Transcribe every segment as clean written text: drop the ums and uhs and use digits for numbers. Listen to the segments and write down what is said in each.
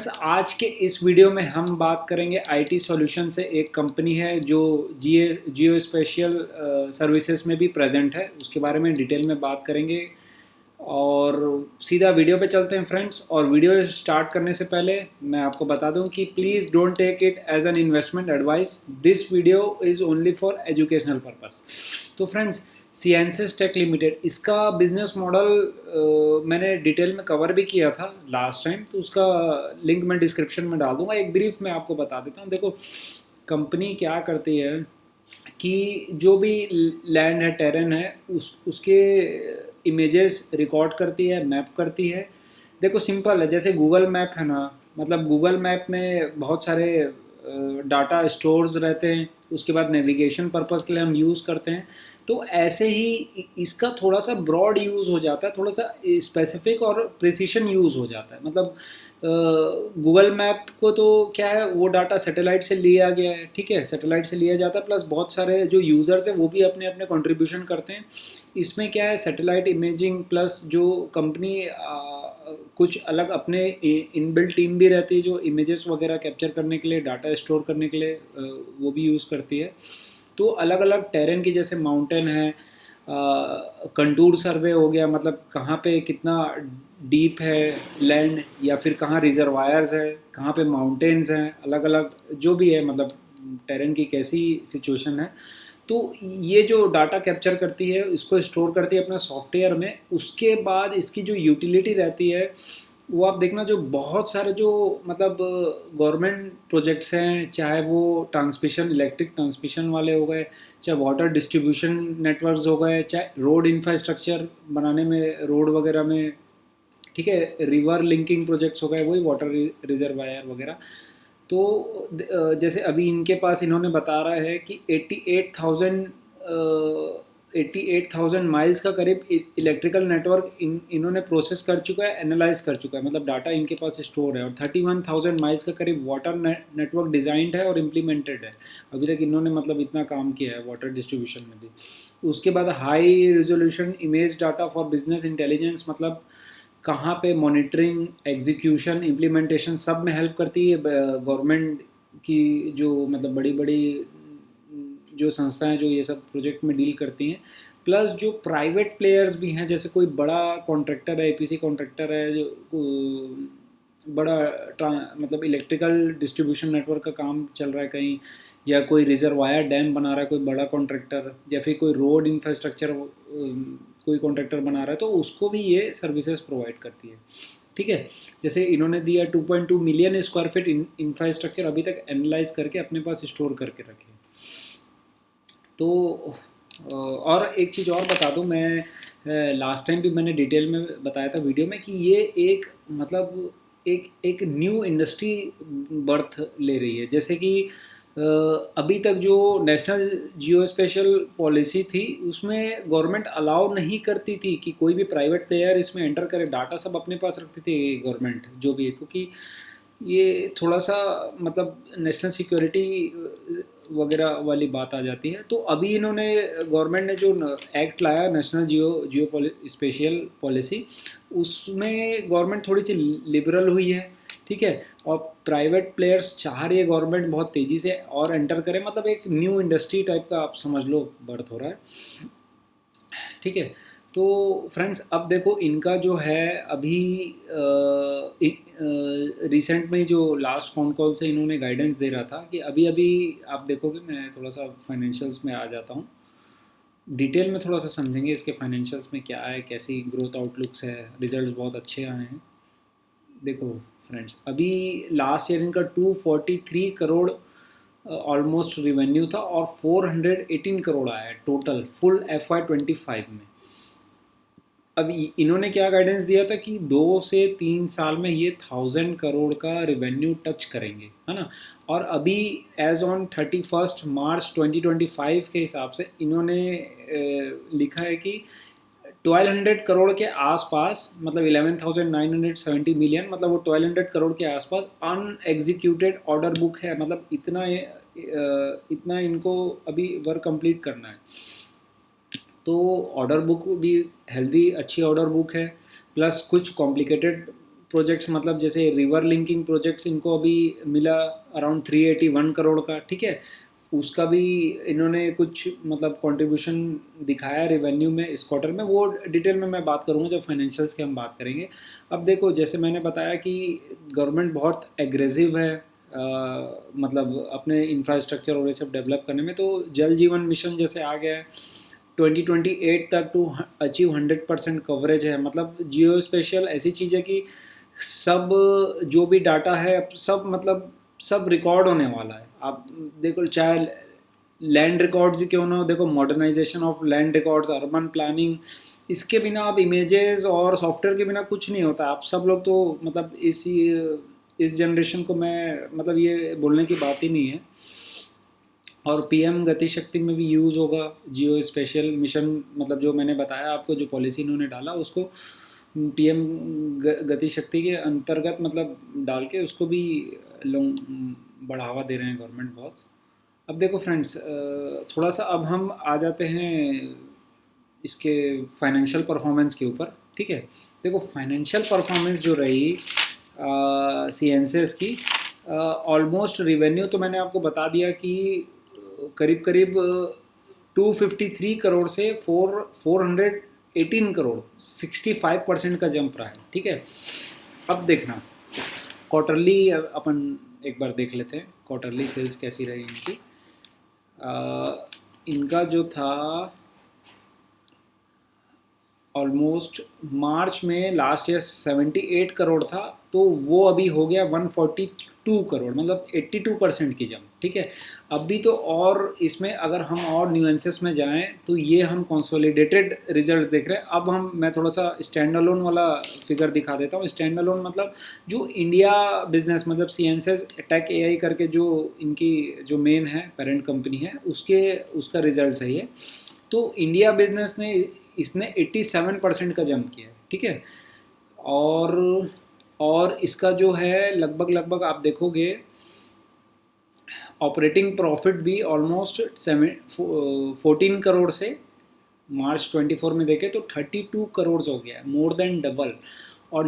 आज के इस वीडियो में हम बात करेंगे आईटी सॉल्यूशन से। एक कंपनी है जो जियो स्पेशियल सर्विसेज में भी प्रेजेंट है, उसके बारे में डिटेल में बात करेंगे। और सीधा वीडियो पे चलते हैं फ्रेंड्स। और वीडियो स्टार्ट करने से पहले मैं आपको बता दूं कि please don't take it as an investment advice, this video is only for educational purpose. तो फ्रेंड्स, सिएंसिस टेक लिमिटेड, इसका बिजनेस मॉडल मैंने डिटेल में कवर भी किया था लास्ट टाइम, तो उसका लिंक मैं डिस्क्रिप्शन में डाल दूंगा। एक ब्रीफ में आपको बता देता हूँ। देखो, कंपनी क्या करती है कि जो भी लैंड है, टेरेन है, उसके इमेजेस रिकॉर्ड करती है, मैप करती है। देखो सिंपल है, जैसे गूगल मैप है ना, मतलब गूगल मैप में बहुत सारे डाटा स्टोर्स रहते हैं, उसके बाद नेविगेशन पर्पस के लिए हम यूज़ करते हैं। तो ऐसे ही इसका थोड़ा सा ब्रॉड यूज़ हो जाता है, थोड़ा सा स्पेसिफिक और प्रिसीशन यूज़ हो जाता है। मतलब गूगल मैप को तो क्या है, वो डाटा सैटेलाइट से लिया गया है, ठीक है, सैटेलाइट से लिया जाता है, प्लस बहुत सारे जो यूज़र्स हैं वो भी अपने अपने कंट्रीब्यूशन करते हैं। इसमें क्या है, सैटेलाइट इमेजिंग प्लस जो कंपनी कुछ अलग अपने इनबिल्ट टीम भी रहती है जो इमेजेस वगैरह कैप्चर करने के लिए, डाटा स्टोर करने के लिए वो भी यूज़ करती है। तो अलग अलग टेरेन की, जैसे माउंटेन है, कंटूर सर्वे हो गया, मतलब कहाँ पे कितना डीप है लैंड, या फिर कहाँ रिजर्वायर्स है, कहाँ पे माउंटेन्स हैं, अलग अलग जो भी है, मतलब टेरेन की कैसी सिचुएशन है। तो ये जो डाटा कैप्चर करती है, इसको स्टोर करती है अपना सॉफ्टवेयर में। उसके बाद इसकी जो यूटिलिटी रहती है वो आप देखना, जो बहुत सारे जो मतलब गवर्नमेंट प्रोजेक्ट्स हैं, चाहे वो ट्रांसमिशन, इलेक्ट्रिक ट्रांसमिशन वाले हो गए, चाहे वाटर डिस्ट्रीब्यूशन नेटवर्क्स हो गए, चाहे रोड इंफ्रास्ट्रक्चर बनाने में, रोड वगैरह में, ठीक है, रिवर लिंकिंग प्रोजेक्ट्स हो गए, वही वाटर रिजर्वायर वगैरह। तो जैसे अभी इनके पास, इन्होंने बता रहा है कि 88,000 माइल्स का करीब इलेक्ट्रिकल नेटवर्क इन्होंने प्रोसेस कर चुका है, एनालाइज कर चुका है, मतलब डाटा इनके पास स्टोर है। और 31,000 माइल्स का करीब वाटर नेटवर्क डिजाइंड है और इम्प्लीमेंटेड है। अभी तक इन्होंने मतलब इतना काम किया है वाटर डिस्ट्रीब्यूशन में भी। उसके बाद high resolution image data for business intelligence, मतलब कहाँ पे मॉनिटरिंग, एग्जीक्यूशन, इम्प्लीमेंटेशन सब में हेल्प करती है गवर्नमेंट की। जो मतलब बड़ी बड़ी जो संस्थाएं जो ये सब प्रोजेक्ट में डील करती हैं, प्लस जो प्राइवेट प्लेयर्स भी हैं, जैसे कोई बड़ा कॉन्ट्रैक्टर है, एपीसी कॉन्ट्रैक्टर है, जो बड़ा मतलब इलेक्ट्रिकल डिस्ट्रीब्यूशन नेटवर्क का काम चल रहा है कहीं, या कोई रिजर्वायर डैम बना रहा है कोई बड़ा कॉन्ट्रैक्टर, या फिर कोई रोड इंफ्रास्ट्रक्चर कोई कॉन्ट्रैक्टर बना रहा है, तो उसको भी ये सर्विसेज प्रोवाइड करती है। ठीक है, जैसे इन्होंने दिया 2.2 मिलियन स्क्वायर फीट इंफ्रास्ट्रक्चर अभी तक एनालाइज करके अपने पास स्टोर करके रखे। तो और एक चीज़ और बता दूं, मैं लास्ट टाइम भी मैंने डिटेल में बताया था वीडियो में कि ये एक मतलब एक न्यू इंडस्ट्री बर्थ ले रही है। जैसे कि अभी तक जो नेशनल जियो स्पेशल पॉलिसी थी, उसमें गवर्नमेंट अलाउ नहीं करती थी कि कोई भी प्राइवेट प्लेयर इसमें एंटर करे, डाटा सब अपने पास रखती थी गवर्नमेंट जो भी है, क्योंकि ये थोड़ा सा मतलब नेशनल सिक्योरिटी वगैरह वाली बात आ जाती है। तो अभी इन्होंने, गवर्नमेंट ने जो एक्ट लाया, नेशनल जियो स्पेशल पॉलिसी, उसमें गवर्नमेंट थोड़ी सी लिबरल हुई है, ठीक है। और प्राइवेट प्लेयर्स चाह रही है गवर्नमेंट बहुत तेज़ी से और एंटर करे, मतलब एक न्यू इंडस्ट्री टाइप का आप समझ लो बर्थ हो रहा है, ठीक है। तो फ्रेंड्स, अब देखो इनका जो है अभी रिसेंट में जो लास्ट फोन कॉल से इन्होंने गाइडेंस दे रहा था कि अभी अभी आप देखोगे, मैं थोड़ा सा फाइनेंशियल्स में आ जाता हूँ, डिटेल में थोड़ा सा समझेंगे इसके फाइनेंशियल्स में क्या है, कैसी ग्रोथ आउटलुक्स है, रिजल्ट्स बहुत अच्छे आए हैं। देखो फ्रेंड्स, अभी लास्ट ईयर इनका 243 करोड़ ऑलमोस्ट रिवेन्यू था, और 418 करोड़ आया है टोटल फुल FY25 में। अब इन्होंने क्या गाइडेंस दिया था कि 2 से 3 साल में ये 1000 करोड़ का रेवेन्यू टच करेंगे, है ना। और अभी एज ऑन 31 मार्च 2025 के हिसाब से इन्होंने लिखा है कि 1200 करोड़ के आसपास, मतलब 11,970 मिलियन, मतलब वो 1200 करोड़ के आसपास अनएग्जीक्यूटेड ऑर्डर बुक है। मतलब इतना इनको अभी वर्क कंप्लीट करना है। तो ऑर्डर बुक भी हेल्दी अच्छी ऑर्डर बुक है, प्लस कुछ कॉम्प्लिकेटेड प्रोजेक्ट्स, मतलब जैसे रिवर लिंकिंग प्रोजेक्ट्स इनको अभी मिला अराउंड 381 करोड़ का, ठीक है। उसका भी इन्होंने कुछ मतलब कंट्रीब्यूशन दिखाया रेवेन्यू में इस क्वार्टर में, वो डिटेल में मैं बात करूँगा जब फाइनेंशियल्स की हम बात करेंगे। अब देखो, जैसे मैंने बताया कि गवर्नमेंट बहुत एग्रेसिव है मतलब अपने इंफ्रास्ट्रक्चर और ये सब डेवलप करने में। तो जल जीवन मिशन जैसे आ गया है 2028 तक टू अचीव 100% कवरेज है। मतलब जियो स्पेशियल ऐसी चीज़ है कि सब जो भी डाटा है सब मतलब सब रिकॉर्ड होने वाला है। आप देखो, चाहे लैंड रिकॉर्ड्स क्यों ना हो, देखो modernisation of land records, urban planning, इसके बिना आप इमेजेस और सॉफ्टवेयर के बिना कुछ नहीं होता। आप सब लोग तो मतलब इस जनरेशन को मैं मतलब ये बोलने की बात ही नहीं है। और पीएम गति शक्ति में भी यूज़ होगा जियो स्पेशल मिशन, मतलब जो मैंने बताया आपको, जो पॉलिसी इन्होंने डाला उसको पीएम गति शक्ति के अंतर्गत मतलब डाल के उसको भी लोग बढ़ावा दे रहे हैं गवर्नमेंट बहुत। अब देखो फ्रेंड्स, थोड़ा सा अब हम आ जाते हैं इसके फाइनेंशियल परफॉर्मेंस के ऊपर, ठीक है। देखो फाइनेंशियल परफॉर्मेंस जो रही सीएनसीएस की, ऑलमोस्ट रिवेन्यू तो मैंने आपको बता दिया कि करीब करीब 253 करोड़ से 418 करोड़, 65% का जंप रहा है, ठीक है। अब देखना क्वार्टरली अपन एक बार देख लेते हैं क्वार्टरली सेल्स कैसी रही इनकी। इनका जो था ऑलमोस्ट मार्च में लास्ट ईयर 78 करोड़ था, तो वो अभी हो गया 142 करोड़, मतलब 82% की जंप, ठीक है। अभी तो और इसमें अगर हम और न्यूएंसेस में जाएं तो ये हम कंसोलिडेटेड रिजल्ट्स देख रहे हैं। अब मैं थोड़ा सा स्टैंड अलोन वाला फिगर दिखा देता हूँ। स्टैंड अलोन मतलब जो इंडिया बिजनेस, मतलब सीएनसीएस टेक एआई करके जो इनकी जो मेन है पेरेंट कंपनी है, उसका रिजल्ट है ये। तो इंडिया बिजनेस ने इसने 87% का जंप किया है, ठीक है। और इसका जो है लगभग आप देखोगे ऑपरेटिंग प्रॉफिट भी ऑलमोस्ट 14 करोड़ से मार्च 24 में देखें तो 32 करोड़ हो गया, मोर देन डबल। और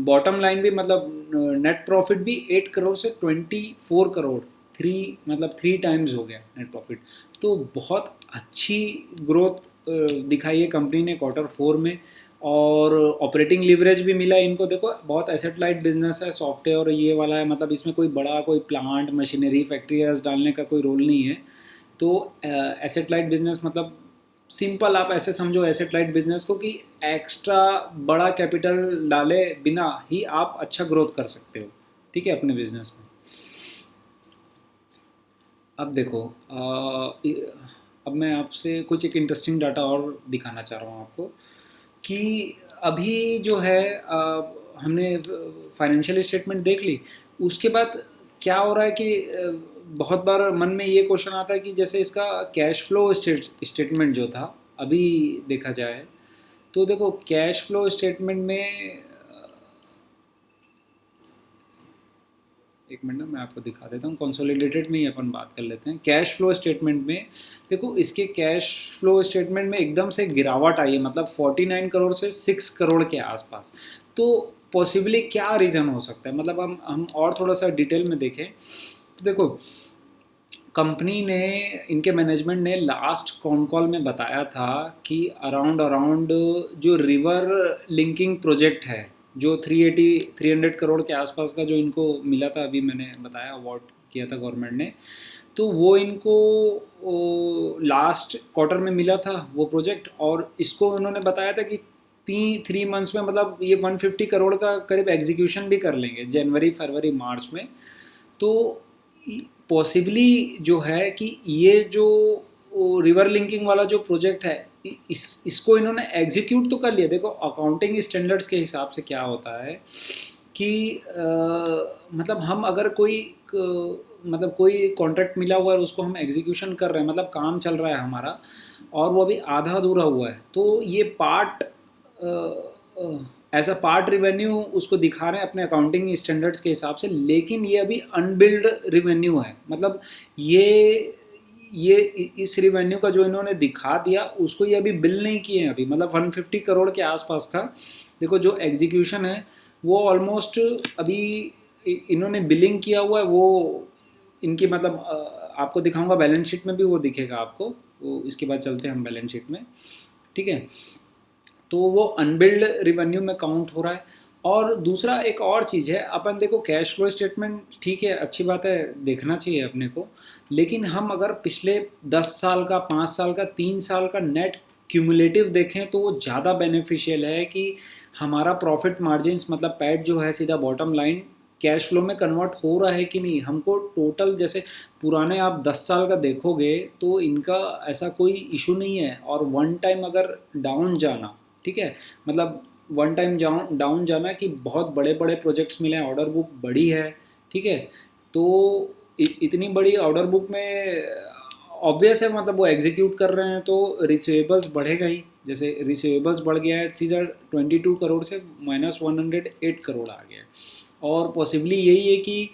बॉटम लाइन भी मतलब नेट प्रॉफिट भी 8 करोड़ से 24 करोड़, मतलब 3 टाइम्स हो गया नेट प्रॉफिट। तो बहुत अच्छी ग्रोथ दिखाई है कंपनी ने Q4 में। और ऑपरेटिंग लिवरेज भी मिला इनको। देखो बहुत एसेट लाइट बिजनेस है, सॉफ्टवेयर ये वाला है, मतलब इसमें कोई बड़ा कोई प्लांट मशीनरी फैक्ट्रीज डालने का कोई रोल नहीं है। तो एसेट लाइट बिजनेस मतलब सिंपल आप ऐसे समझो एसेट लाइट बिजनेस को कि एक्स्ट्रा बड़ा कैपिटल डाले बिना ही आप अच्छा ग्रोथ कर सकते हो, ठीक है, अपने बिजनेस में। अब देखो अब मैं आपसे कुछ एक इंटरेस्टिंग डाटा और दिखाना चाह रहा हूँ आपको कि अभी जो है हमने फाइनेंशियल स्टेटमेंट देख ली। उसके बाद क्या हो रहा है कि बहुत बार मन में ये क्वेश्चन आता है कि जैसे इसका कैश फ्लो स्टेटमेंट जो था अभी देखा जाए तो देखो कैश फ्लो स्टेटमेंट में एक मिनट मैं आपको दिखा देता हूँ। कंसोलिडेटेड में ही अपन बात कर लेते हैं। कैश फ्लो स्टेटमेंट में देखो इसके कैश फ्लो स्टेटमेंट में एकदम से गिरावट आई है, मतलब 49 करोड़ से 6 करोड़ के आसपास। तो पॉसिबली क्या रीज़न हो सकता है, मतलब हम और थोड़ा सा डिटेल में देखें तो देखो कंपनी ने, इनके मैनेजमेंट ने लास्ट कॉन कॉल में बताया था कि अराउंड जो रिवर लिंकिंग प्रोजेक्ट है जो 300 करोड़ के आसपास का जो इनको मिला था, अभी मैंने बताया अवार्ड किया था गवर्नमेंट ने, तो वो इनको लास्ट क्वार्टर में मिला था वो प्रोजेक्ट। और इसको उन्होंने बताया था कि 3 मंथ्स में मतलब ये 150 करोड़ का करीब एग्जीक्यूशन भी कर लेंगे जनवरी फरवरी मार्च में। तो पॉसिबली जो है कि ये जो रिवर लिंकिंग वाला जो प्रोजेक्ट है इसको इन्होंने एग्जीक्यूट तो कर लिया। देखो अकाउंटिंग स्टैंडर्ड्स के हिसाब से क्या होता है कि मतलब हम अगर मतलब कोई कॉन्ट्रैक्ट मिला हुआ है उसको हम एग्जीक्यूशन कर रहे हैं, मतलब काम चल रहा है हमारा और वो अभी आधा अधूरा हुआ है, तो ये part as a part revenue उसको दिखा रहे हैं अपने अकाउंटिंग स्टैंडर्ड्स के हिसाब से। लेकिन ये अभी अनबिल्ड रिवेन्यू है, मतलब ये इस रिवेन्यू का जो इन्होंने दिखा दिया उसको ये अभी बिल नहीं किए हैं अभी, मतलब 150 करोड़ के आसपास का। देखो जो एग्जीक्यूशन है वो ऑलमोस्ट अभी इन्होंने बिलिंग किया हुआ है वो, इनकी मतलब आपको दिखाऊंगा बैलेंस शीट में भी वो दिखेगा आपको, वो इसके बाद चलते हैं हम बैलेंस शीट में, ठीक है। तो वो अनबिल्ड रिवेन्यू में काउंट हो रहा है। और दूसरा एक और चीज़ है, अपन देखो कैश फ्लो स्टेटमेंट ठीक है, अच्छी बात है, देखना चाहिए अपने को, लेकिन हम अगर पिछले 10 साल का, 5 साल का, 3 साल का नेट क्यूमुलेटिव देखें तो वो ज़्यादा बेनिफिशियल है कि हमारा प्रॉफिट मार्जिन्स मतलब पैट जो है सीधा बॉटम लाइन कैश फ्लो में कन्वर्ट हो रहा है कि नहीं। हमको टोटल जैसे पुराने आप 10 साल का देखोगे तो इनका ऐसा कोई इशू नहीं है। और वन टाइम अगर डाउन जाना, ठीक है, मतलब वन टाइम डाउन जाना कि बहुत बड़े बड़े प्रोजेक्ट्स मिले हैं, ऑर्डर बुक बड़ी है, ठीक है, तो इतनी बड़ी ऑर्डर बुक में ऑब्वियस है मतलब वो एग्जीक्यूट कर रहे हैं तो रिसीवेबल्स बढ़ेगा ही। जैसे रिसीवेबल्स बढ़ गया है सीधा 22 करोड़ से -108 करोड़ आ गया है। और पॉसिबली यही है कि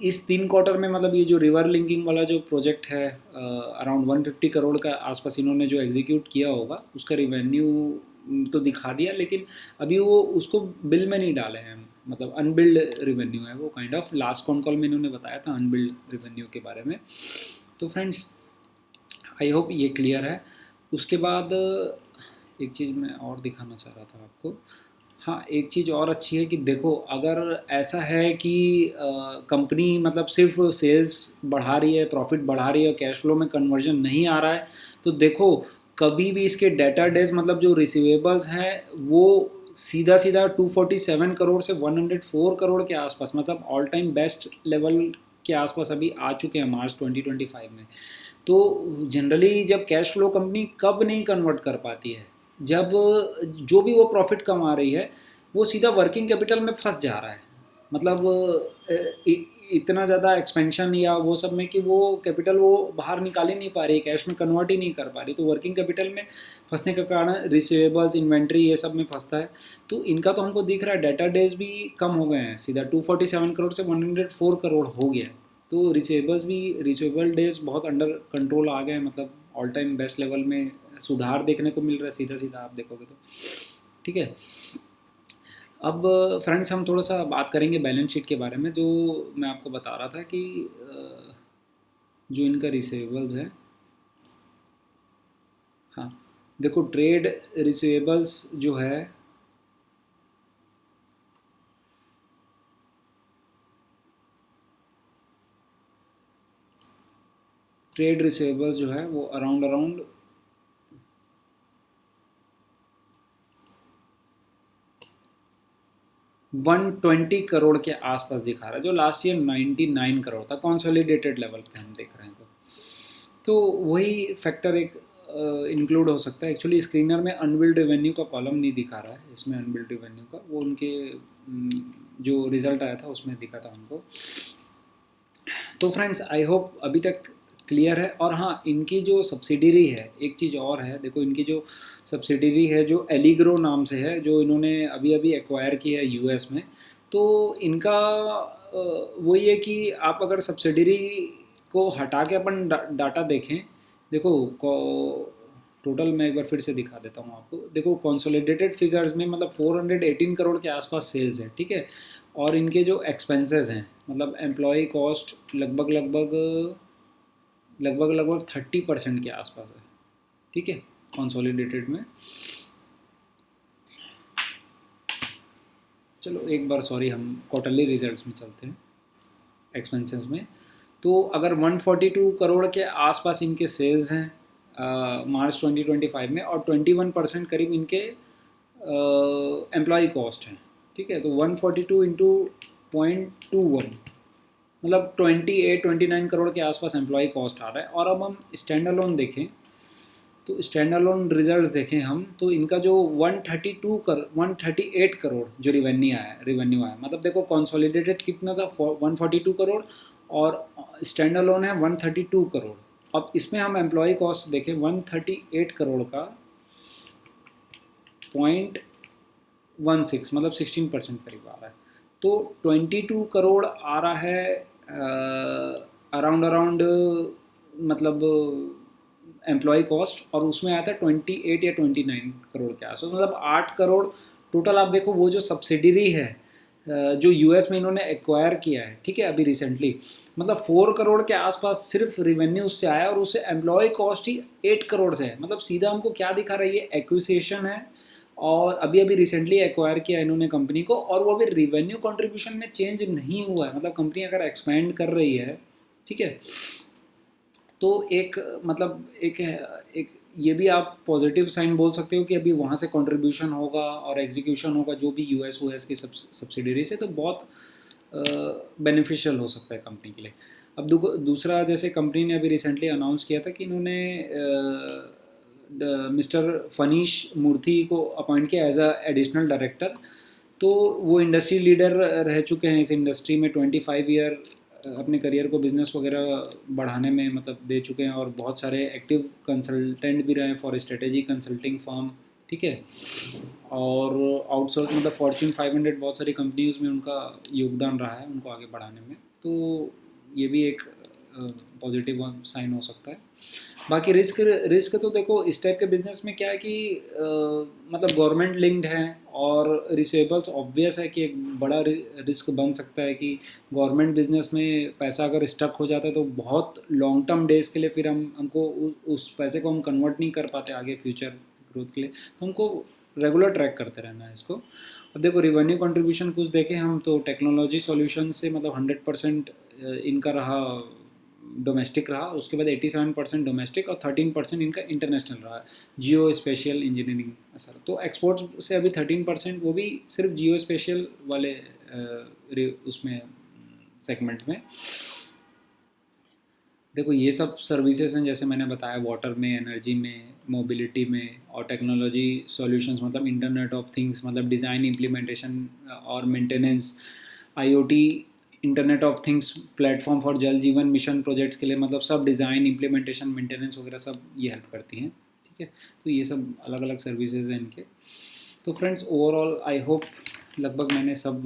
इस 3 क्वार्टर में मतलब ये जो रिवर लिंकिंग वाला जो प्रोजेक्ट है अराउंड 150 करोड़ का आसपास इन्होंने जो एग्जीक्यूट किया होगा उसका रिवेन्यू तो दिखा दिया, लेकिन अभी वो उसको बिल में नहीं डाले हैं, मतलब अनबिल्ड रिवेन्यू है वो kind of. Last con call में इन्होंने बताया था अनबिल्ड रिवेन्यू के बारे में। तो फ्रेंड्स आई होप ये क्लियर है। उसके बाद एक चीज़ मैं और दिखाना चाह रहा था आपको। हाँ, एक चीज़ और अच्छी है कि देखो अगर ऐसा है कि कंपनी मतलब सिर्फ सेल्स बढ़ा रही है, प्रॉफिट बढ़ा रही है और कैश फ्लो में कन्वर्जन नहीं आ रहा है, तो देखो कभी भी इसके डेटा डेज मतलब जो रिसीवेबल्स हैं वो सीधा सीधा 247 करोड़ से 104 करोड़ के आसपास, मतलब ऑल टाइम बेस्ट लेवल के आसपास अभी आ चुके हैं मार्च 2025 में। तो जनरली जब कैश फ्लो कंपनी कब नहीं कन्वर्ट कर पाती है, जब जो भी वो प्रॉफिट कमा रही है वो सीधा वर्किंग कैपिटल में फंस जा रहा है, मतलब इतना ज़्यादा एक्सपेंशन या वो सब में कि वो कैपिटल वो बाहर निकाल ही नहीं पा रही, कैश में कन्वर्ट ही नहीं कर पा रही, तो वर्किंग कैपिटल में फंसने का कारण रिसीवेबल्स इन्वेंट्री ये सब में फंसता है। तो इनका तो हमको दिख रहा है डेटा डेज भी कम हो गए हैं, सीधा 247 करोड़ से 104 करोड़ हो गया है। तो रिसीवेबल डेज बहुत अंडर कंट्रोल आ गए हैं, मतलब ऑल टाइम बेस्ट लेवल में सुधार देखने को मिल रहा है सीधा सीधा आप देखोगे तो, ठीक है। अब फ्रेंड्स हम थोड़ा सा बात करेंगे बैलेंस शीट के बारे में। जो मैं आपको बता रहा था कि जो इनका रिसीवेबल्स है, हाँ देखो ट्रेड रिसीवेबल्स जो है ट्रेड रिसीवेबल्स जो है वो अराउंड 120 करोड़ के आसपास दिखा रहा है, जो लास्ट ईयर 99 करोड़ था कंसोलिडेटेड लेवल पे हम देख रहे हैं। तो वही फैक्टर एक इंक्लूड हो सकता है। एक्चुअली स्क्रीनर में अनबिल्ड रेवेन्यू का कॉलम नहीं दिखा रहा है, इसमें अनबिल्ड रेवेन्यू का वो उनके जो रिजल्ट आया था उसमें दिखा था हमको। तो फ्रेंड्स आई होप अभी तक क्लियर है। और हाँ, इनकी जो सब्सिडरी है, एक चीज़ और है, देखो इनकी जो सब्सिडरी है जो एलिग्रो नाम से है, जो इन्होंने अभी अभी एक्वायर की है यूएस में। तो इनका वही है कि आप अगर सब्सिडरी को हटा के अपन डाटा देखें, देखो टोटल मैं एक बार फिर से दिखा देता हूँ आपको। देखो कंसोलिडेटेड फिगर्स में मतलब 418 करोड़ के आसपास सेल्स है, ठीक है। और इनके जो एक्सपेंसेस हैं मतलब एम्प्लॉय कॉस्ट लगभग लगभग लगभग लगभग 30% के आसपास है, ठीक है, कंसोलिडेटेड में। चलो एक बार सॉरी हम क्वार्टरली रिजल्ट्स में चलते हैं एक्सपेंसेस में। तो अगर 142 करोड़ के आसपास इनके सेल्स हैं मार्च 2025 में, और 21% करीब इनके एम्प्लॉय कॉस्ट हैं, ठीक है। तो 142 इंटू 0.21 मतलब 28-29 करोड़ के आसपास एम्प्लॉय कॉस्ट आ रहा है। और अब हम स्टैंड अलोन देखें, तो स्टैंड अलोन रिजल्ट देखें हम, तो इनका जो 138 करोड़ जो रिवेन्यू आया मतलब देखो कंसोलिडेटेड कितना था 142 करोड़ और स्टैंड अलोन है 132 करोड़। अब इसमें हम एम्प्लॉय कॉस्ट देखें 138 करोड़ का 0.16 मतलब 16% करीब आ रहा है। तो 22 करोड़ आ रहा है अराउंड मतलब एम्प्लॉय कॉस्ट, और उसमें आया था 28 या 29 करोड़ के आसपास, मतलब 8 करोड़ टोटल। आप देखो वो जो सब्सिडरी है जो यूएस में इन्होंने एक्वायर किया है, ठीक है, अभी रिसेंटली, मतलब 4 करोड़ के आसपास सिर्फ रिवेन्यू उससे आया और उससे एम्प्लॉय कॉस्ट ही 8 करोड़ से है। मतलब सीधा हमको क्या दिखा रहा है, ये एक्विजिशन है और अभी अभी रिसेंटली एक्वायर किया इन्होंने कंपनी को, और वो अभी रिवेन्यू कंट्रीब्यूशन में चेंज नहीं हुआ है। मतलब कंपनी अगर एक्सपेंड कर रही है, ठीक है, तो एक मतलब एक ये भी आप पॉजिटिव साइन बोल सकते हो कि अभी वहाँ से कंट्रीब्यूशन होगा और एग्जीक्यूशन होगा जो भी यूएस की सब्सिडरी से, तो बहुत बेनिफिशियल हो सकता है कंपनी के लिए। अब दूसरा, जैसे कंपनी ने अभी रिसेंटली अनाउंस किया था कि इन्होंने मिस्टर फनीश मूर्ति को अपॉइंट किया एज अ एडिशनल डायरेक्टर। तो वो इंडस्ट्री लीडर रह चुके हैं इस इंडस्ट्री में, 25 ईयर अपने करियर को बिजनेस वगैरह बढ़ाने में मतलब दे चुके हैं, और बहुत सारे एक्टिव कंसल्टेंट भी रहे फॉर स्ट्रेटेजी कंसल्टिंग फर्म, ठीक है, और आउटसोर्स मतलब फॉर्च्यून 500 बहुत सारी कंपनीज में उनका योगदान रहा है उनको आगे बढ़ाने में। तो ये भी एक पॉजिटिव साइन हो सकता है। बाकी रिस्क तो देखो इस टाइप के बिजनेस में क्या है कि मतलब गवर्नमेंट लिंक्ड है, और रिसेबल्स ऑब्वियस है कि एक बड़ा रिस्क बन सकता है कि गवर्नमेंट बिजनेस में पैसा अगर स्टक हो जाता है तो बहुत लॉन्ग टर्म डेज के लिए फिर हमको उस पैसे को हम कन्वर्ट नहीं कर पाते आगे फ्यूचर ग्रोथ के लिए, तो हमको रेगुलर ट्रैक करते रहना है इसको। अब देखो रिवेन्यू कंट्रीब्यूशन कुछ देखें हम तो टेक्नोलॉजी सॉल्यूशन से मतलब 100% इनका रहा, डोमेस्टिक रहा, उसके बाद 87% डोमेस्टिक और 13% इनका इंटरनेशनल रहा, जियो स्पेशियल इंजीनियरिंग सर। तो एक्सपोर्ट से अभी 13%, वो भी सिर्फ जियो स्पेशियल वाले उसमें सेगमेंट में। देखो ये सब सर्विसेज हैं जैसे मैंने बताया, वाटर में, एनर्जी में, मोबिलिटी में, और टेक्नोलॉजी सॉल्यूशंस मतलब इंटरनेट ऑफ थिंग्स मतलब डिज़ाइन, इम्प्लीमेंटेशन और maintenance, IoT, internet of things platform for जल जीवन मिशन प्रोजेक्ट्स के लिए मतलब सब डिज़ाइन, इम्प्लीमेंटेशन, मेंटेनेंस वगैरह सब ये हेल्प करती हैं, ठीक है। तो ये सब अलग अलग सर्विसेज हैं इनके। तो फ्रेंड्स ओवरऑल आई होप लगभग मैंने सब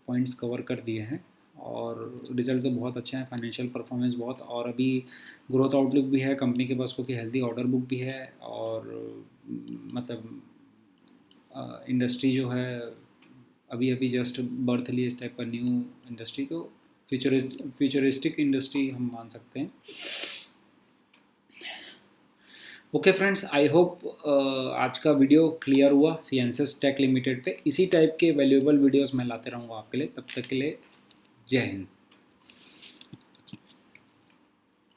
पॉइंट्स कवर कर दिए हैं, और रिजल्ट तो बहुत अच्छे हैं, फाइनेंशियल परफॉर्मेंस बहुत, और अभी ग्रोथ आउटलुक भी है कंपनी के पास क्योंकि हेल्दी ऑर्डर बुक भी है, और मतलब इंडस्ट्री जो है अभी अभी जस्ट बर्थ ली इस टाइप का न्यू इंडस्ट्री, तो फ्यूचरिस्टिक इंडस्ट्री हम मान सकते हैं। ओके फ्रेंड्स, आई होप आज का वीडियो क्लियर हुआ सीएनसीएस टेक लिमिटेड पे। इसी टाइप के वैल्यूएबल वीडियोस मैं लाते रहूँगा आपके लिए, तब तक के लिए जय हिंद।